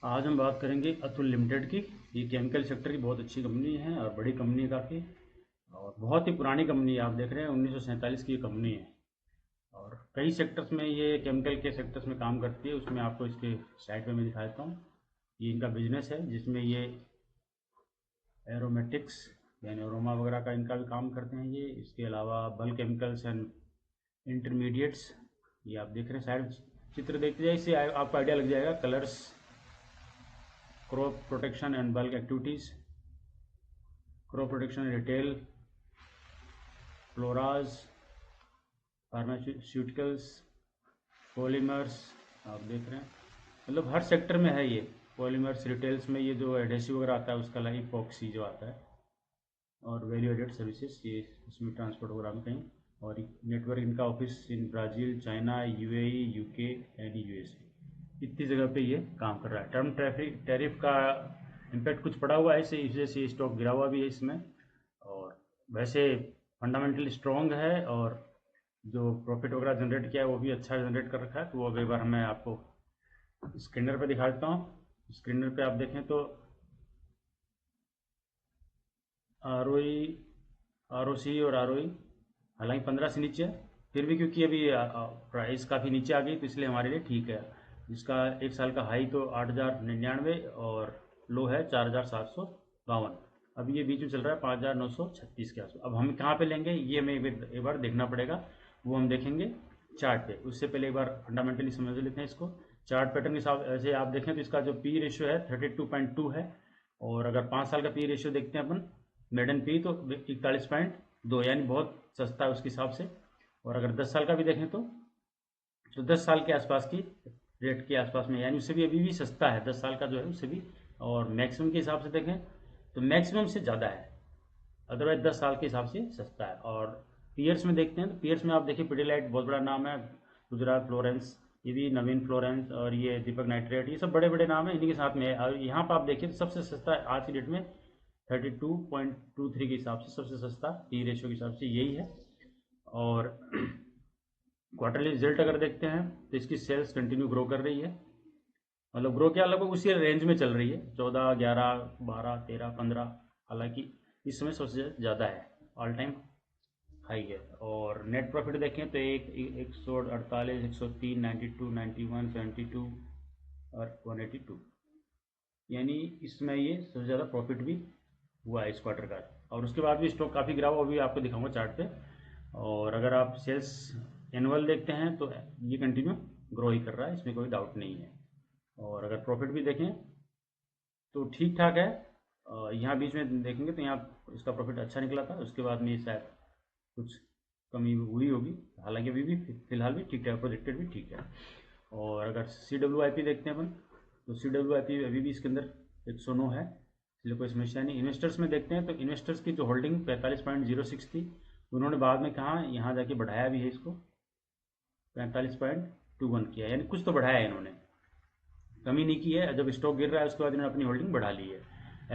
आज हम बात करेंगे अतुल लिमिटेड की। ये केमिकल सेक्टर की बहुत अच्छी कंपनी है और बड़ी कंपनी है काफ़ी, और बहुत ही पुरानी कंपनी है। आप देख रहे हैं 1947 की ये कंपनी है और कई सेक्टर्स में ये केमिकल के सेक्टर्स में काम करती है। उसमें आपको इसके साइड पे मैं दिखा देता हूँ। ये इनका बिजनेस है जिसमें ये एरोमेटिक्स यानी अरोमा वगैरह का इनका भी काम करते हैं ये। इसके अलावा बल्क केमिकल्स एंड इंटरमीडिएट्स, ये आप देख रहे हैं साइड चित्र देखते जाए, इससे आपको आइडिया लग जाएगा। Colours, crop protection and bulk activities, crop protection retail, fluoros, pharmaceuticals, polymers, आप देख रहे हैं मतलब हर सेक्टर में है ये। पॉलीमर्स रिटेल्स में ये जो एडेसिव वगैरह आता है उसका अलग, इपॉक्सी जो आता है, और वैल्यू एडेड सर्विसेज ये इसमें ट्रांसपोर्ट वगैरह में कहीं। और नेटवर्क इनका office in Brazil, China, UAE, UK and USA, इतनी जगह पे ये काम कर रहा है। टर्म टैरिफ का इम्पैक्ट कुछ पड़ा हुआ है, इसी वजह से स्टॉक गिरा हुआ भी है इसमें। और वैसे फंडामेंटली स्ट्रॉन्ग है और जो प्रॉफिट वगैरह जनरेट किया है वो भी अच्छा जनरेट कर रखा है। तो वो अब एक बार मैं आपको स्क्रीनर पे दिखा देता हूँ। स्क्रीनर पे आप देखें तो आर ओ ई, आर ओ सी और आर ओ ई हालांकि 15 से नीचे है, फिर भी क्योंकि अभी प्राइस काफ़ी नीचे आ गई तो इसलिए हमारे लिए ठीक है। इसका एक साल का हाई तो 8,099 और लो है 4,752। अभी ये बीच में चल रहा है 5,936 के आसपास। अब हम कहाँ पे लेंगे ये हमें एक बार देखना पड़ेगा, वो हम देखेंगे चार्ट पे। उससे पहले एक बार फंडामेंटली समझ लेते हैं इसको। चार्ट पैटर्न के हिसाब से आप देखें तो इसका जो पी रेशियो है 32.2 है, और अगर 5 साल का पी रेशियो देखते हैं अपन मेडन पी तो 41.2, यानी बहुत सस्ता है उसके हिसाब से। और अगर 10 साल का भी देखें तो 10 साल के आसपास की रेट के आसपास में, यानी उससे भी अभी भी सस्ता है 10 साल का जो है उससे भी। और मैक्सिमम के हिसाब से देखें तो मैक्सिमम से ज़्यादा है, अदरवाइज 10 साल के हिसाब से सस्ता है। और पीयर्स में देखते हैं तो पीयर्स में आप देखिए पिडिलाइट बहुत बड़ा नाम है, गुजरात फ्लोरेंस, ये भी नवीन फ्लोरेंस, और ये दीपक नाइट्रेट, ये सब बड़े बड़े नाम हैं, इन्हीं के साथ में है। और यहाँ पर आप देखिए तो सबसे सस्ता आज की डेट में 32.23 के हिसाब से सबसे सस्ता पी रेशियो के हिसाब से यही है। और क्वार्टरली रिजल्ट अगर देखते हैं तो इसकी सेल्स कंटिन्यू ग्रो कर रही है, मतलब ग्रो क्या लगभग उसी रेंज में चल रही है, 14, 11, 12, 13, 15, हालांकि इस समय सबसे ज़्यादा है, ऑल टाइम हाई है। और नेट प्रॉफिट देखें तो 148, 103, 92, 91, 72 और 182, यानी इसमें ये सबसे ज़्यादा प्रॉफिट भी हुआ है इस क्वार्टर का। और उसके बाद भी स्टॉक काफ़ी गिरा हुआ, अभी आपको दिखाऊंगा चार्ट पे। और अगर आप सेल्स एनुअल देखते हैं तो ये कंटिन्यू ग्रो ही कर रहा है, इसमें कोई डाउट नहीं है। और अगर प्रॉफिट भी देखें तो ठीक ठाक है। यहाँ बीच में देखेंगे तो यहाँ इसका प्रॉफिट अच्छा निकला था, उसके बाद में शायद कुछ कमी हुई होगी, हालांकि अभी भी फिलहाल भी ठीक ठाक, प्रोजेक्टेड भी ठीक है। और अगर CWIP देखते हैं अपन तो CWIP अभी भी इसके अंदर 109 है, इसलिए कोई समस्या नहीं। इन्वेस्टर्स में देखते हैं तो इन्वेस्टर्स की जो होल्डिंग 45.06 थी, उन्होंने बाद में कहा यहाँ जाके बढ़ाया भी है इसको, 45.21 किया, यानी कुछ तो बढ़ाया है इन्होंने, कमी नहीं की है। जब स्टॉक गिर रहा है उसके बाद इन्होंने अपनी होल्डिंग बढ़ा ली है।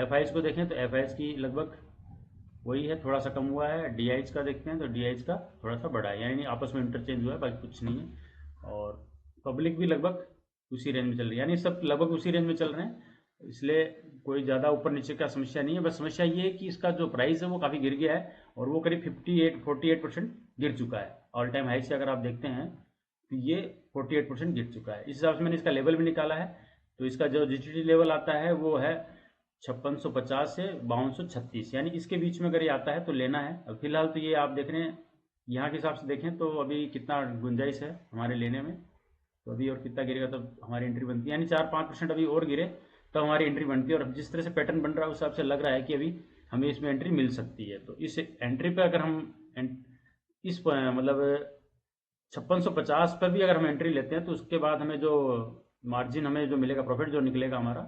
FIs को देखें तो FIs की लगभग वही है, थोड़ा सा कम हुआ है। DIs का देखते हैं तो DIs का थोड़ा सा बढ़ा है, यानी आपस में इंटरचेंज हुआ है, बाकी कुछ नहीं है। और पब्लिक भी लगभग उसी रेंज में चल रही है, यानी सब लगभग उसी रेंज में चल रहे हैं, इसलिए कोई ज़्यादा ऊपर नीचे का समस्या नहीं है। बस समस्या ये है कि इसका जो प्राइस है वो काफ़ी गिर गया है, और वो करीब 48% गिर चुका है। ऑल टाइम हाई से अगर आप देखते हैं तो ये 48% गिर चुका है। इस हिसाब से मैंने इसका लेवल भी निकाला है, तो इसका जो GTD लेवल आता है वो है 5650 से 5236, यानी इसके बीच में अगर ये आता है तो लेना है। अब फिलहाल तो ये आप देख रहे हैं यहाँ के हिसाब से देखें तो अभी कितना गुंजाइश है हमारे लेने में, तो अभी और कितना गिरेगा तब हमारी एंट्री बनती है, यानी 4-5% अभी और गिरे तब हमारी एंट्री बनती है। और जिस तरह से पैटर्न बन रहा है उस हिसाब से लग रहा है कि अभी हमें इसमें एंट्री मिल सकती है। तो इस एंट्री पे अगर हम इस मतलब 5650 पर भी अगर हम एंट्री लेते हैं तो उसके बाद हमें जो मार्जिन हमें जो मिलेगा, प्रॉफिट जो निकलेगा हमारा,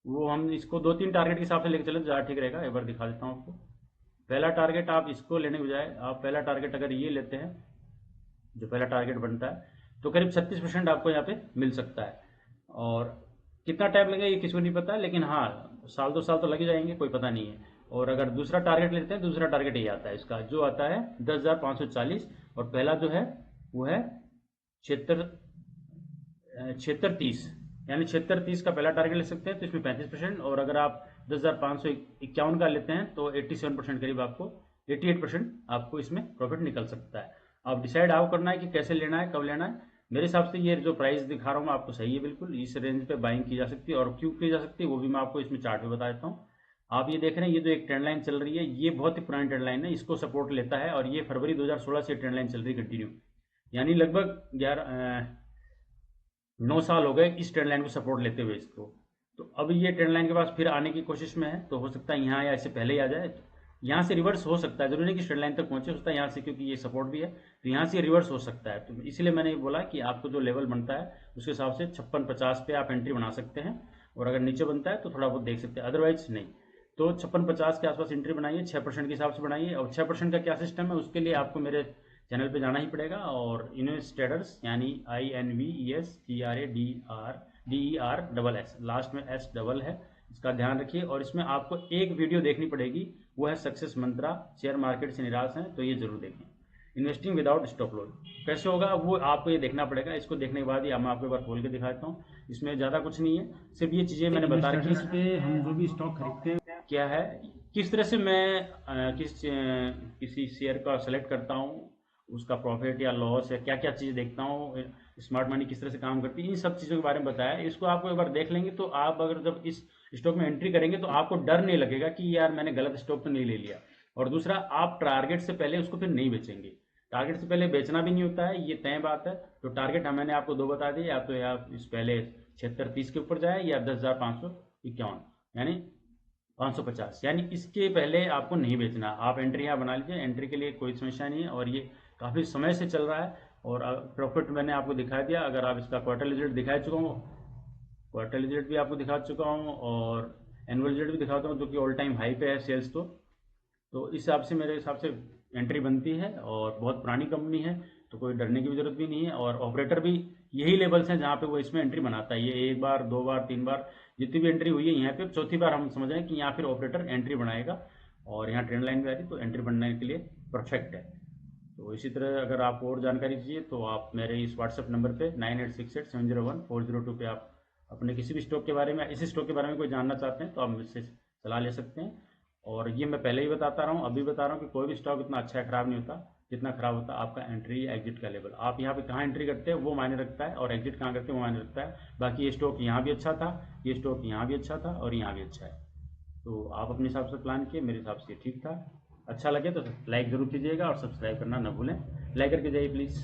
वो हम इसको 2-3 टारगेट के हिसाब से लेकर चले तो ज़्यादा ठीक रहेगा। एक बार दिखा देता हूँ आपको। पहला टारगेट आप इसको लेने के बजाय आप पहला टारगेट अगर ये लेते हैं, जो पहला टारगेट बनता है, तो करीब 36% आपको यहाँ पे मिल सकता है। और कितना टाइम लगेगा ये किसी को नहीं पता, लेकिन हाँ 1-2 साल तो लग जाएंगे, कोई पता नहीं है। और अगर दूसरा टारगेट लेते हैं, दूसरा टारगेट ये आता है इसका, जो आता है 10,540, और पहला जो है वो है 7630, यानी 76.30 का पहला टारगेट ले सकते हैं, तो इसमें 35%, और अगर आप 10,551 का लेते हैं तो 87% करीब आपको, 88% आपको इसमें प्रॉफिट निकल सकता है। अब डिसाइड आपको करना है कि कैसे लेना है, कब लेना है। मेरे हिसाब से ये जो प्राइस दिखा रहा हूँ मैं आपको सही है बिल्कुल, इस रेंज पे बाइंग की जा सकती है, और क्यों की जा सकती है वो भी मैं आपको इसमें चार्ट में बता देता हूँ। आप ये देख रहे हैं, ये जो एक ट्रेंड लाइन चल रही है, ये बहुत ही पुरानी ट्रेंड लाइन है, इसको सपोर्ट लेता है, और ये फरवरी 2016 से ट्रेंड लाइन चल रही है कंटिन्यू, यानी लगभग 9 साल हो गए इस ट्रेंड लाइन को सपोर्ट लेते हुए इसको। तो अब ये ट्रेंड लाइन के पास फिर आने की कोशिश में है, तो हो सकता है यहाँ या इससे पहले ही आ जाए। यहाँ से रिवर्स हो सकता है, जरूरी नहीं कि ट्रेंड लाइन तक पहुंचे, हो सकता है यहाँ से, क्योंकि ये सपोर्ट भी है तो यहाँ से रिवर्स हो सकता है। तो इसलिए मैंने बोला कि आपको जो लेवल बनता है उसके हिसाब से 56-50 पे आप एंट्री बना सकते हैं, और अगर नीचे बनता है तो थोड़ा बहुत देख सकते हैं, अदरवाइज नहीं। तो 56-50 के आसपास एंट्री बनाइए, 6% के हिसाब से बनाइए। और 6% का क्या सिस्टम है, उसके लिए आपको मेरे चैनल पे जाना ही पड़ेगा, और इन्वेस्ट ट्रेडर्स यानी INVESTRADER लास्ट में S डबल है, इसका ध्यान रखिए। और इसमें आपको एक वीडियो देखनी पड़ेगी, वो है सक्सेस मंत्रा, शेयर मार्केट से निराश हैं तो ये जरूर देखें। इन्वेस्टिंग विदाउट स्टॉप लॉस कैसे होगा वो आपको ये देखना पड़ेगा, इसको देखने के बाद ही मैं आपको एक बार खोल के दिखाता हूँ। इसमें ज़्यादा कुछ नहीं है, सिर्फ ये चीज़ें मैंने बता रखी है। पे हम जो भी स्टॉक खरीदते हैं क्या है, किस तरह से मैं किसी शेयर का सेलेक्ट करता हूँ, उसका प्रॉफिट या लॉस है, क्या क्या चीज़ देखता हूँ, स्मार्ट मनी किस तरह से काम करती है, इन सब चीज़ों के बारे में बताया। इसको आपको एक बार देख लेंगे तो आप अगर जब इस स्टॉक में एंट्री करेंगे तो आपको डर नहीं लगेगा कि यार मैंने गलत स्टॉक तो नहीं ले लिया। और दूसरा, आप टारगेट से पहले उसको फिर नहीं बेचेंगे, टारगेट से पहले बेचना भी नहीं होता है, ये तय बात है। तो टारगेट मैंने आपको दो बता दिए, या तो या इस पहले 76.30 के ऊपर जाए, या 10,551 यानी 550, यानी इसके पहले आपको नहीं बेचना। आप एंट्री यहाँ बना लीजिए, एंट्री के लिए कोई समस्या नहीं है, और ये काफ़ी समय से चल रहा है। और प्रॉफिट मैंने आपको दिखा दिया, अगर आप इसका क्वार्टर रिजल्ट दिखा चुका हूँ, क्वार्टर रिजल्ट भी आपको दिखा चुका हूँ, और एनुअल रिजल्ट भी दिखाता हूँ, जो कि ऑल टाइम हाई पे है सेल्स। तो इस हिसाब से मेरे हिसाब से एंट्री बनती है, और बहुत पुरानी कंपनी है तो कोई डरने की भी जरूरत भी नहीं है। और ऑपरेटर भी यही लेवल्स हैं जहाँ पे वो इसमें एंट्री बनाता है, ये एक बार, दो बार, तीन बार, जितनी भी एंट्री हुई है यहाँ पे चौथी बार हम समझ रहे हैं कि यहाँ फिर ऑपरेटर एंट्री बनाएगा, और यहाँ ट्रेंड लाइन भी आ रही, तो एंट्री बनने के लिए परफेक्ट है। तो इसी तरह अगर आपको और जानकारी चाहिए तो आप मेरे इस व्हाट्सएप नंबर पे 9868701402 पे आप अपने किसी भी स्टॉक के बारे में, इसी स्टॉक के बारे में कोई जानना चाहते हैं तो आप मुझसे सलाह ले सकते हैं। और ये मैं पहले ही बताता रहा हूँ, अभी बता रहा हूँ कि कोई भी स्टॉक इतना अच्छा खराब नहीं होता जितना खराब होता है आपका एंट्री एग्जिट का लेवल। आप यहाँ पे कहाँ एंट्री करते हैं वो मायने रखता है, और एग्जिट कहाँ करते हैं वो मायने रखता है। बाकी ये स्टॉक यहाँ भी अच्छा था, ये स्टॉक यहाँ भी अच्छा था, और यहाँ भी अच्छा है। तो आप अपने हिसाब से प्लान किए, मेरे हिसाब से ठीक था। अच्छा लगे तो लाइक ज़रूर कीजिएगा, और सब्सक्राइब करना ना भूलें, लाइक करके जाइए प्लीज़।